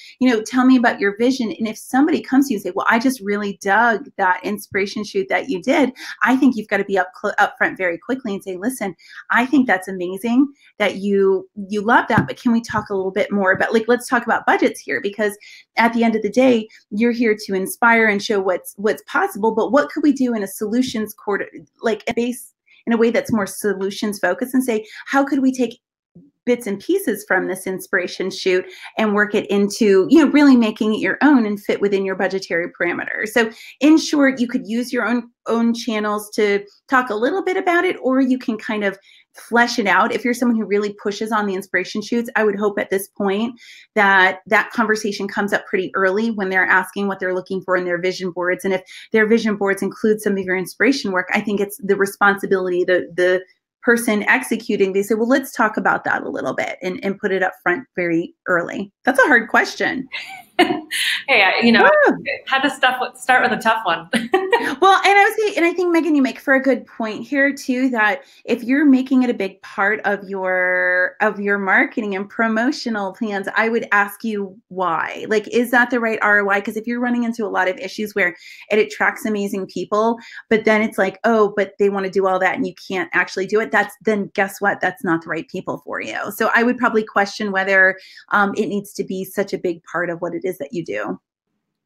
tell me about your vision. And if somebody comes to you and say, well, I just really dug that inspiration shoot that you did, I think you've got to be up front very quickly and say, listen, I think that's amazing that you love that. But can we talk a little bit more about, let's talk about budgets here, because at the end of the day, you're here to inspire and show what's possible, but what could we do in a solutions quarter, in a way that's more solutions focused, and say, how could we take bits and pieces from this inspiration shoot and work it into, really making it your own and fit within your budgetary parameters. So in short, you could use your own channels to talk a little bit about it, or you can kind of flesh it out. If you're someone who really pushes on the inspiration shoots, I would hope at this point that conversation comes up pretty early when they're asking what they're looking for in their vision boards. And if their vision boards include some of your inspiration work, I think it's the responsibility, the person executing, they say, well, let's talk about that a little bit and put it up front very early. That's a hard question. Hey, had to start with a tough one. Well, and I think, Meghan, you make for a good point here too, that if you're making it a big part of your marketing and promotional plans, I would ask you why. Is that the right ROI? Because if you're running into a lot of issues where it attracts amazing people, but then it's like, oh, but they want to do all that and you can't actually do it, then guess what? That's not the right people for you. So I would probably question whether it needs to be such a big part of what it is that you do.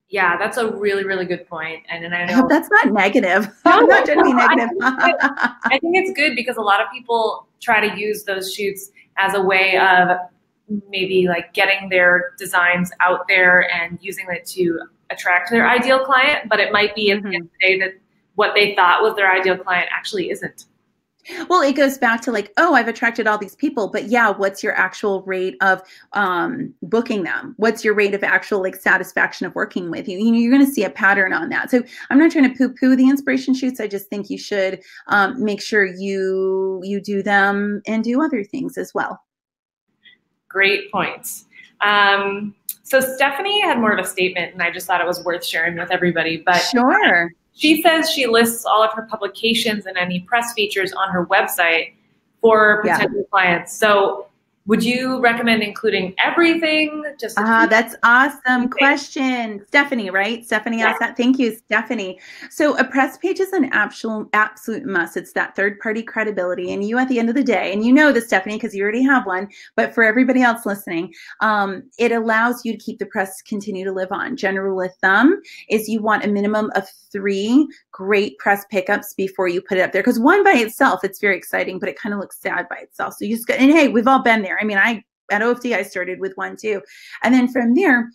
Yeah, that's a really, really good point. And I know I hope that's not negative. I'm not trying to be negative. I think it's good because a lot of people try to use those shoots as a way of maybe getting their designs out there and using it to attract their ideal client. But it might be at the end of the day that what they thought was their ideal client actually isn't. Well, it goes back to oh, I've attracted all these people, but yeah, what's your actual rate of booking them? What's your rate of actual satisfaction of working with you? You're going to see a pattern on that. So I'm not trying to poo-poo the inspiration shoots. I just think you should make sure you do them and do other things as well. Great points. So Stephanie had more of a statement, and I just thought it was worth sharing with everybody. But sure. She says she lists all of her publications and any press features on her website for potential clients. So would you recommend including everything? That's awesome question. Stephanie, right? Stephanie asked that. Thank you, Stephanie. So a press page is an absolute must. It's that third-party credibility. And you, at the end of the day, and you know this, Stephanie, because you already have one, but for everybody else listening, it allows you to keep the press continue to live on. General rule of thumb is you want a minimum of 3 great press pickups before you put it up there. Because one by itself, it's very exciting, but it kind of looks sad by itself. So you just and hey, we've all been there. I mean, at OFD, I started with one too. And then from there,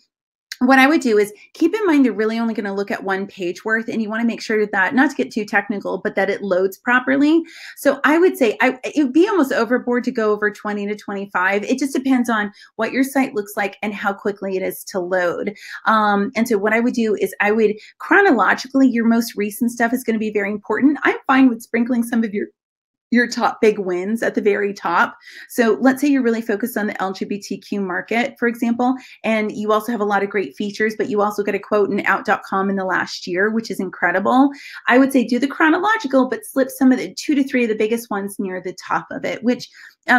what I would do is keep in mind, they're really only going to look at 1 page worth, and you want to make sure that, not to get too technical, but that it loads properly. So I would say it would be almost overboard to go over 20 to 25. It just depends on what your site looks like and how quickly it is to load. And so what I would do is I would chronologically, your most recent stuff is going to be very important. I'm fine with sprinkling some of your top big wins at the very top. So let's say you're really focused on the LGBTQ market, for example, and you also have a lot of great features, but you also get a quote in out.com in the last year, which is incredible. I would say do the chronological, but slip some of the 2 to 3 of the biggest ones near the top of it, which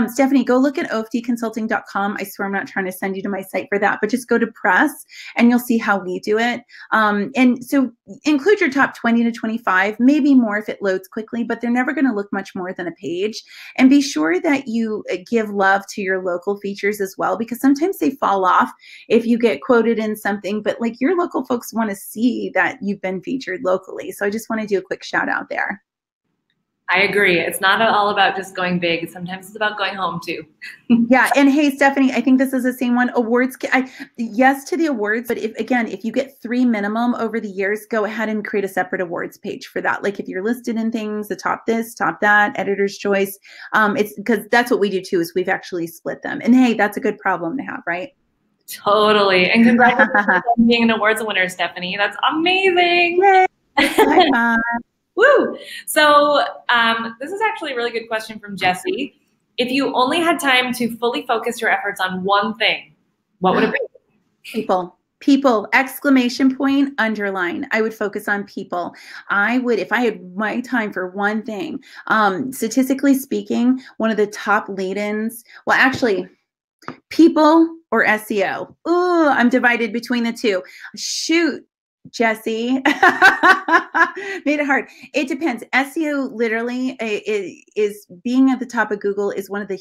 Stephanie, go look at ofdconsulting.com. I swear I'm not trying to send you to my site for that, but just go to press and you'll see how we do it. And so include your top 20 to 25, maybe more if it loads quickly, but they're never going to look much more than a page. And be sure that you give love to your local features as well, because sometimes they fall off if you get quoted in something, but your local folks want to see that you've been featured locally. So I just want to do a quick shout out there. I agree. It's not all about just going big. Sometimes it's about going home too. Yeah, and hey, Stephanie, I think this is the same one. Awards, yes to the awards, but if you get 3 minimum over the years, go ahead and create a separate awards page for that. Like if you're listed in things, the top this, top that, editor's choice, it's because that's what we do too, is we've actually split them. And hey, that's a good problem to have, right? Totally. And congratulations on being an awards winner, Stephanie. That's amazing. Yay. High five. Woo! So this is actually a really good question from Jessie. If you only had time to fully focus your efforts on one thing, what would it be? People, exclamation point, underline. I would focus on people. I would, if I had my time for one thing, statistically speaking, one of the top lead-ins, well, actually, people or SEO. Ooh, I'm divided between the two. Shoot, Jessie. Made it hard. It depends. SEO literally is being at the top of Google is one of the,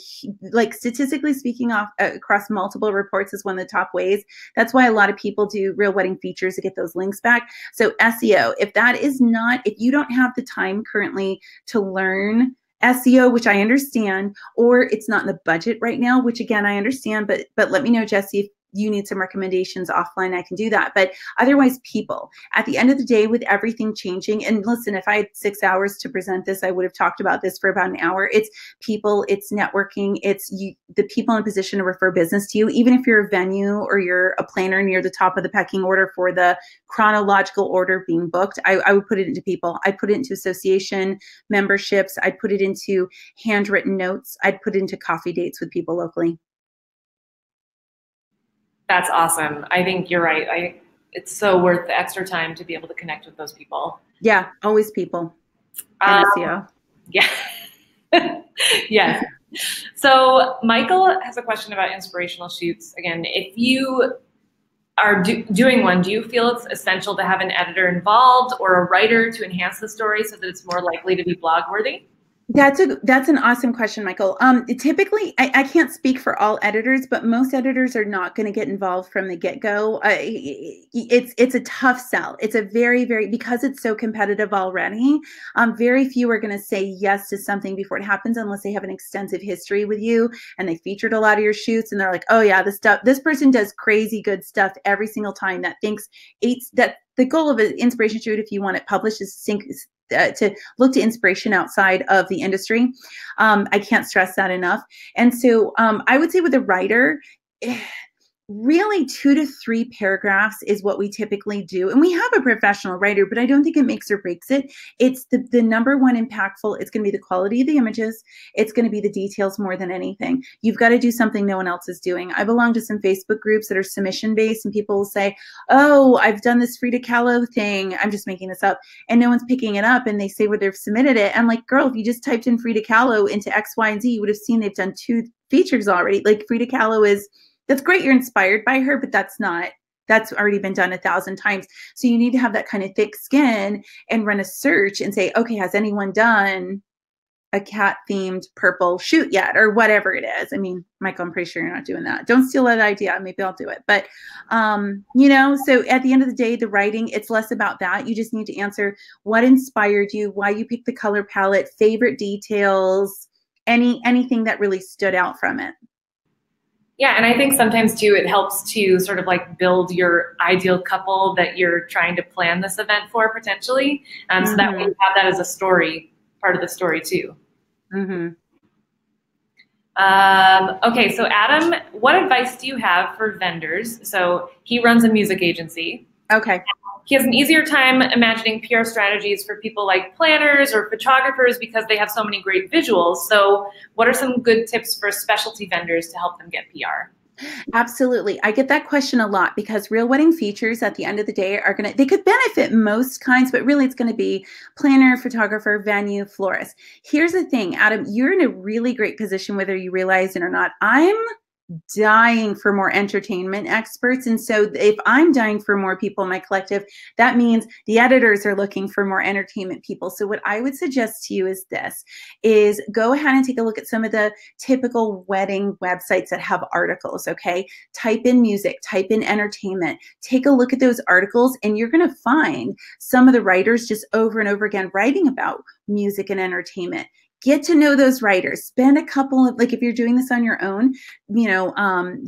like statistically speaking, across multiple reports is one of the top ways. That's why a lot of people do Real Wedding Features to get those links back. So SEO, if you don't have the time currently to learn SEO, which I understand, or it's not in the budget right now, which again, I understand, but let me know, Jessie, if you need some recommendations offline, I can do that. But otherwise, people. At the end of the day, with everything changing, and listen, if I had 6 hours to present this, I would have talked about this for about an hour. It's people, it's networking, it's the people in a position to refer business to you. Even if you're a venue or you're a planner near the top of the pecking order for the chronological order being booked, I would put it into people. I'd put it into association memberships. I'd put it into handwritten notes. I'd put it into coffee dates with people locally. That's awesome. I think you're right. It's so worth the extra time to be able to connect with those people. Yeah, always people. And SEO. Yeah. Yes. So Michael has a question about inspirational shoots. Again, if you are doing one, do you feel it's essential to have an editor involved or a writer to enhance the story so that it's more likely to be blog worthy? That's an awesome question, Michael. Typically, I can't speak for all editors, but most editors are not going to get involved from the get-go. It's a tough sell. It's a very, very, because it's so competitive already, very few are going to say yes to something before it happens unless they have an extensive history with you and they featured a lot of your shoots and they're like, oh yeah, this person does crazy good stuff every single time that the goal of an inspiration shoot, if you want it published, is to look to inspiration outside of the industry. I can't stress that enough. And so I would say with a writer, really 2 to 3 paragraphs is what we typically do. And we have a professional writer, but I don't think it makes or breaks it. It's the number one impactful. It's going to be the quality of the images. It's going to be the details more than anything. You've got to do something no one else is doing. I belong to some Facebook groups that are submission based and people will say, oh, I've done this Frida Kahlo thing. I'm just making this up. And no one's picking it up and they say where they've submitted it. I'm like, girl, if you just typed in Frida Kahlo into X, Y, and Z, you would have seen they've done 2 features already. Like Frida Kahlo that's great. You're inspired by her, but that's already been done 1,000 times. So you need to have that kind of thick skin and run a search and say, okay, has anyone done a cat themed purple shoot yet? Or whatever it is. I mean, Michael, I'm pretty sure you're not doing that. Don't steal that idea. Maybe I'll do it. But, so at the end of the day, the writing, it's less about that. You just need to answer what inspired you, why you picked the color palette, favorite details, anything that really stood out from it. Yeah, and I think sometimes too, it helps to sort of like build your ideal couple that you're trying to plan this event for potentially. So that way you have that as a story, part of the story too. Mm-hmm. Okay, so Adam, what advice do you have for vendors? So he runs a music agency. Okay. He has an easier time imagining PR strategies for people like planners or photographers because they have so many great visuals. So what are some good tips for specialty vendors to help them get PR? Absolutely. I get that question a lot because Real Wedding Features at the end of the day they could benefit most kinds, but really it's going to be planner, photographer, venue, florist. Here's the thing, Adam, you're in a really great position whether you realize it or not. I'm dying for more entertainment experts. And so if I'm dying for more people in my collective, that means the editors are looking for more entertainment people. So what I would suggest to you is this, is go ahead and take a look at some of the typical wedding websites that have articles, okay? Type in music, type in entertainment, take a look at those articles, and you're gonna find some of the writers just over and over again writing about music and entertainment. Get to know those writers. Spend a couple of, like if you're doing this on your own,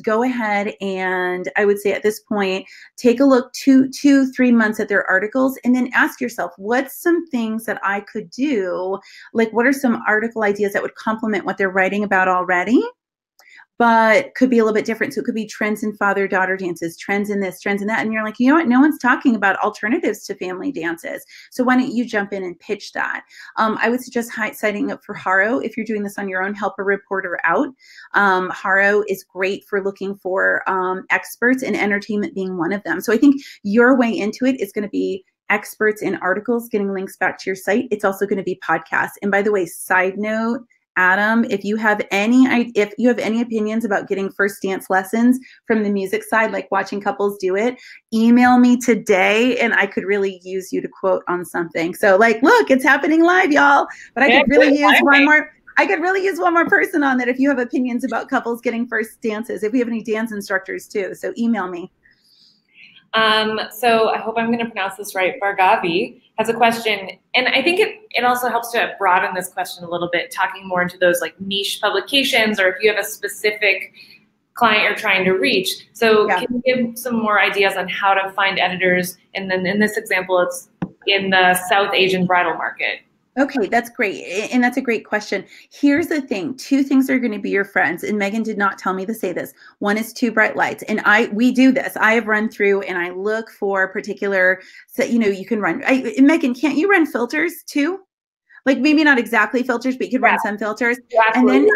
go ahead and I would say at this point, take a look 3 months at their articles and then ask yourself, what's some things that I could do? Like what are some article ideas that would complement what they're writing about already? But could be a little bit different. So it could be trends in father-daughter dances, trends in this, trends in that. And you're like, you know what? No one's talking about alternatives to family dances. So why don't you jump in and pitch that? I would suggest signing up for Haro if you're doing this on your own. Help a reporter out. Haro is great for looking for experts, and entertainment being one of them. So I think your way into it is going to be experts in articles, getting links back to your site. It's also going to be podcasts. And by the way, side note, Adam, if you have any opinions about getting first dance lessons from the music side, like watching couples do it, email me today and I could really use you to quote on something. So like, look, it's happening live, y'all. But I could really use one more person on that if you have opinions about couples getting first dances, if we have any dance instructors too. So email me. So I hope I'm going to pronounce this right. Bargavi has a question, and I think it also helps to broaden this question a little bit, talking more into those like niche publications, or if you have a specific client you're trying to reach. So yeah. Can you give some more ideas on how to find editors? And then in this example, it's in the South Asian bridal market. Okay, that's great. And that's a great question. Here's the thing. 2 things are going to be your friends. And Meghan did not tell me to say this. One is 2 bright lights. And we do this. I have run through and I look for particular, so, you can run. Meghan, can't you run filters too? Like maybe not exactly filters, but you could run some filters. And then,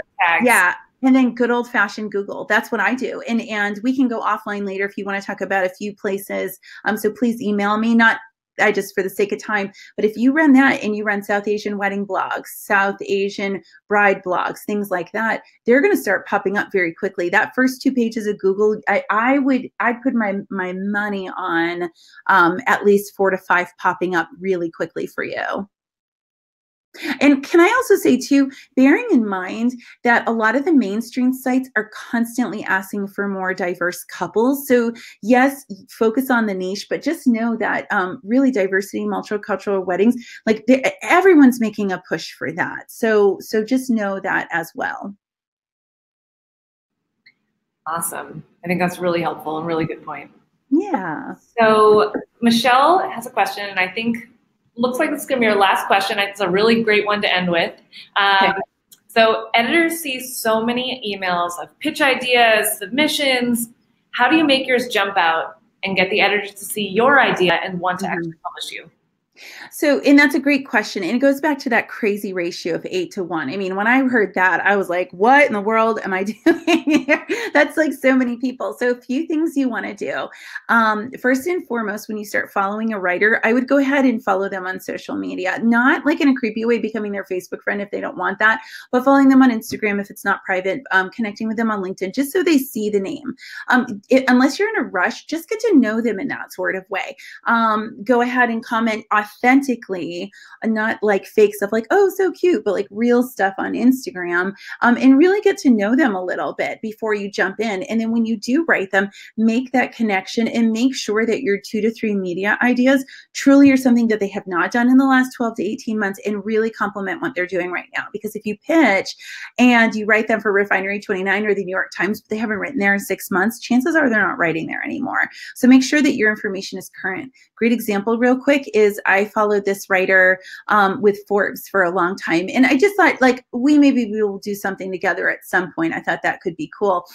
and then good old fashioned Google. That's what I do. And we can go offline later if you want to talk about a few places. So please email me, I just for the sake of time, but if you run that and you run South Asian wedding blogs, South Asian bride blogs, things like that, they're going to start popping up very quickly. That first 2 pages of Google, I'd put my money on at least 4 to 5 popping up really quickly for you. And can I also say too, bearing in mind that a lot of the mainstream sites are constantly asking for more diverse couples. So yes, focus on the niche, but just know that really diversity, multicultural weddings, like everyone's making a push for that. So just know that as well. Awesome. I think that's really helpful and really good point. Yeah. So Michelle has a question, and I think looks like this is going to be our last question. It's a really great one to end with. Okay. So editors see so many emails of pitch ideas, submissions. How do you make yours jump out and get the editors to see your idea and want to actually publish you? So, and that's a great question. And it goes back to that crazy ratio of 8 to 1. I mean, when I heard that, I was like, what in the world am I doing here? That's like so many people. So a few things you want to do. First and foremost, when you start following a writer, I would go ahead and follow them on social media, not like in a creepy way, becoming their Facebook friend if they don't want that, but following them on Instagram if it's not private, connecting with them on LinkedIn, just so they see the name. Unless you're in a rush, just get to know them in that sort of way. Go ahead and comment authentically, not like fake stuff like, oh, so cute, but like real stuff on Instagram, and really get to know them a little bit before you jump in. And then when you do write them, make that connection and make sure that your 2 to 3 media ideas truly are something that they have not done in the last 12 to 18 months and really complement what they're doing right now. Because if you pitch and you write them for Refinery 29 or the New York Times, but they haven't written there in 6 months, chances are they're not writing there anymore. So make sure that your information is current. Great example real quick is I followed this writer with Forbes for a long time. And I just thought like, maybe we will do something together at some point. I thought that could be cool.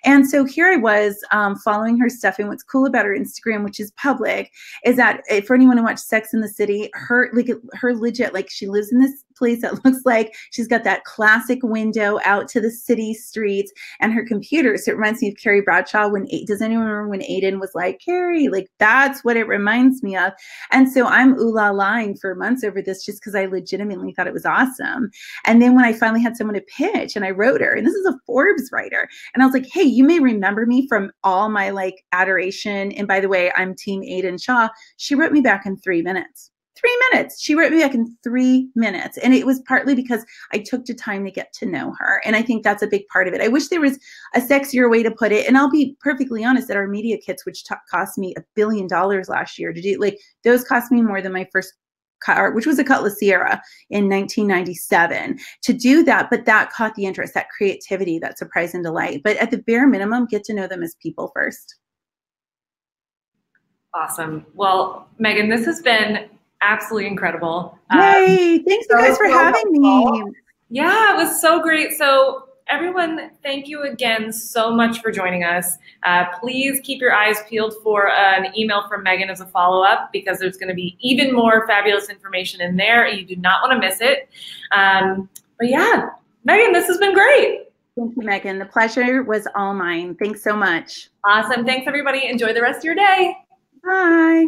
And so here I was following her stuff. And what's cool about her Instagram, which is public, is that for anyone who watched Sex and the City, her legit, like she lives in this place that looks like she's got that classic window out to the city streets and her computer. So it reminds me of Carrie Bradshaw does anyone remember when Aiden was like, Carrie, like that's what it reminds me of. And so I'm ooh la lying for months over this just because I legitimately thought it was awesome. And then when I finally had someone to pitch and I wrote her, and this is a Forbes writer, and I was like, hey, you may remember me from all my like adoration. And by the way, I'm team Aiden Shaw. She wrote me back in 3 minutes. 3 minutes. She wrote me back in 3 minutes. And it was partly because I took the time to get to know her. And I think that's a big part of it. I wish there was a sexier way to put it. And I'll be perfectly honest that our media kits, which cost me $1 billion last year to do, like those cost me more than my first car, which was a Cutlass Sierra in 1997 to do that. But that caught the interest, that creativity, that surprise and delight. But at the bare minimum, get to know them as people first. Awesome. Well, Meghan, this has been absolutely incredible. Yay! Thanks you guys for having me. Yeah, it was so great. So everyone, thank you again so much for joining us. Please keep your eyes peeled for an email from Meghan as a follow-up because there's going to be even more fabulous information in there. You do not want to miss it. But yeah, Meghan, this has been great. Thank you, Meghan. The pleasure was all mine. Thanks so much. Awesome. Thanks, everybody. Enjoy the rest of your day. Bye.